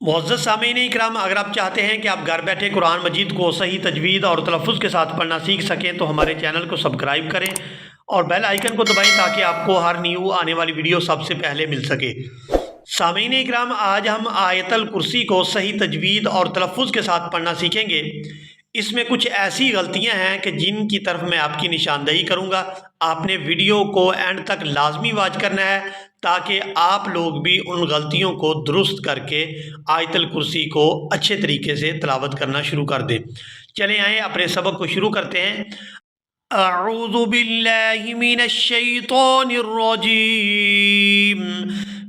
معزز سامعین اکرام، اگر آپ چاہتے ہیں کہ آپ گھر بیٹھے قرآن مجید کو صحیح تجوید اور تلفظ کے ساتھ پڑھنا سیکھ سکیں تو ہمارے چینل کو سبسکرائب کریں اور بیل آئیکن کو دبائیں تاکہ آپ کو ہر نیو آنے والی ویڈیو سب سے پہلے مل سکے۔ سامعین اکرام، آج ہم آیت الکرسی کو صحیح تجوید اور تلفظ کے ساتھ پڑھنا سیکھیں گے۔ اس میں کچھ ایسی غلطیاں ہیں کہ جن کی طرف میں آپ کی نشاندہی کروں گا۔ آپ نے ویڈیو کو اینڈ تک لازمی واچ کرنا ہے تاکہ آپ لوگ بھی ان غلطیوں کو درست کر کے آیت الکرسی کو اچھے طریقے سے تلاوت کرنا شروع کر دیں۔ چلیں آئیں اپنے سبق کو شروع کرتے ہیں۔ اعوذ باللہ من الشیطان الرجیم،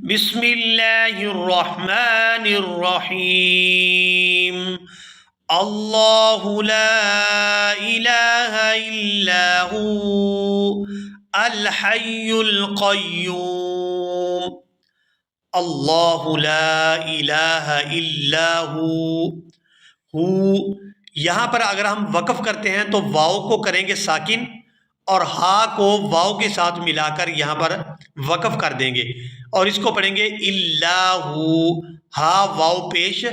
بسم اللہ الرحمن الرحیم۔ اللہ لا الہ الا ہو الحی القیوم۔ اللہ لا الہ الا ہو، یہاں پر اگر ہم وقف کرتے ہیں تو واؤ کو کریں گے ساکن اور ہا کو واؤ کے ساتھ ملا کر یہاں پر وقف کر دیں گے اور اس کو پڑھیں گے اللہ، ہا واؤ پیش ہو،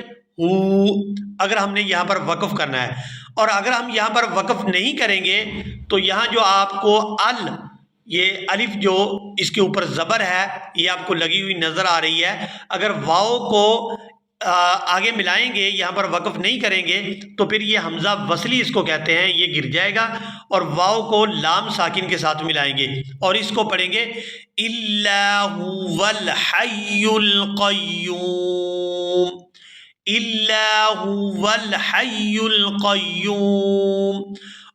اگر ہم نے یہاں پر وقف کرنا ہے۔ اور اگر ہم یہاں پر وقف نہیں کریں گے تو یہاں جو آپ کو یہ الف جو اس کے اوپر زبر ہے یہ آپ کو لگی ہوئی نظر آ رہی ہے، اگر واؤ کو آگے ملائیں گے، یہاں پر وقف نہیں کریں گے تو پھر یہ حمزہ وصلی اس کو کہتے ہیں، یہ گر جائے گا اور واؤ کو لام ساکن کے ساتھ ملائیں گے اور اس کو پڑھیں گے الا هو الحی القیوم، الا هو الحی القیوم۔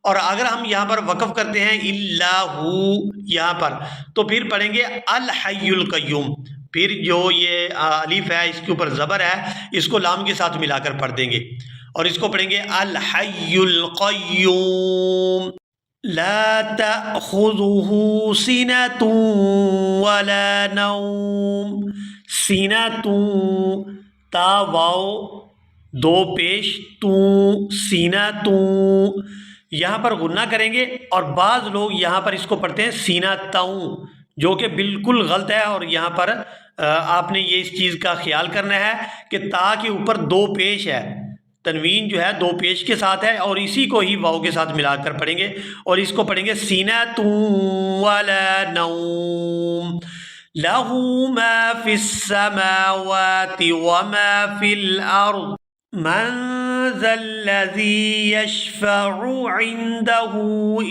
اور اگر ہم یہاں پر وقف کرتے ہیں اللہ یہاں پر تو پھر پڑھیں گے الحی القیوم، پھر جو یہ الف ہے اس کے اوپر زبر ہے اس کو لام کے ساتھ ملا کر پڑھ دیں گے اور اس کو پڑھیں گے الحی القیوم۔ لا تأخذه سنة ولا نوم، سنة تا واو دو پیش تو، سینہ تو، یہاں پر غنہ کریں گے اور بعض لوگ یہاں پر اس کو پڑھتے ہیں سینہ تاؤں، جو کہ بالکل غلط ہے۔ اور یہاں پر آپ نے یہ اس چیز کا خیال کرنا ہے کہ تا کے اوپر دو پیش ہے، تنوین جو ہے دو پیش کے ساتھ ہے اور اسی کو ہی واو کے ساتھ ملا کر پڑھیں گے اور اس کو پڑھیں گے سینہ ولا نوم، لہ ما فی السماوات وما فی الارض، من ذا الذی یشفع عنده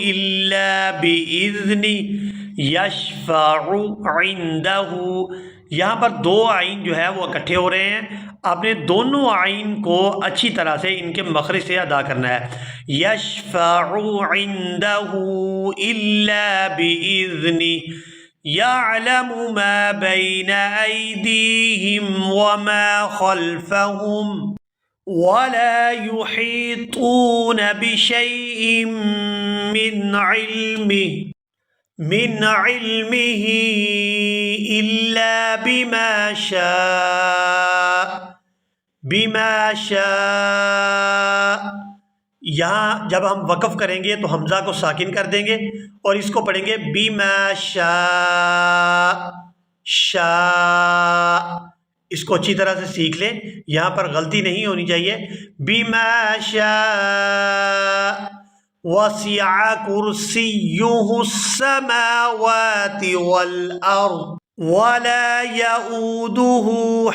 الا بإذنہ، یشفع عنده، یہاں پر دو آئین جو ہے وہ اکٹھے ہو رہے ہیں، آپ نے دونوں آئین کو اچھی طرح سے ان کے مخرج سے ادا کرنا ہے۔ یشفع عنده الا بإذنہ، یعلم ما بین ایدیہم وما خلفہم ولا يحيطون بشيء من علمه إلا بما شاء۔ یہاں جب ہم وقف کریں گے تو حمزہ کو ساکن کر دیں گے اور اس کو پڑھیں گے بما شاء، اس کو اچھی طرح سے سیکھ لیں، یہاں پر غلطی نہیں ہونی چاہیے۔ بما شاء وسع کرسیہ السماوات والارض ولا يؤوده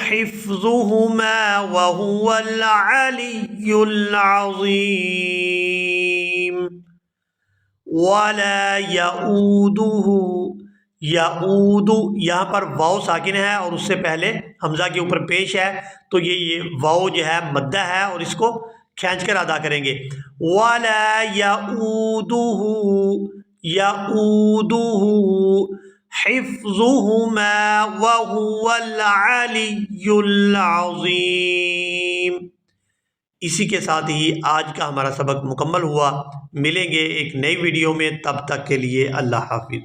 حفظهما وهو العلی العظیم۔ ولا يؤوده، یعود یہاں پر واو ساکن ہے اور اس سے پہلے حمزہ کے اوپر پیش ہے تو یہ واو جو ہے مدہ ہے اور اس کو کھینچ کر ادا کریں گے۔ ولا يؤوده حفظهما وهو العلی العظیم۔ اسی کے ساتھ ہی آج کا ہمارا سبق مکمل ہوا، ملیں گے ایک نئی ویڈیو میں، تب تک کے لیے اللہ حافظ۔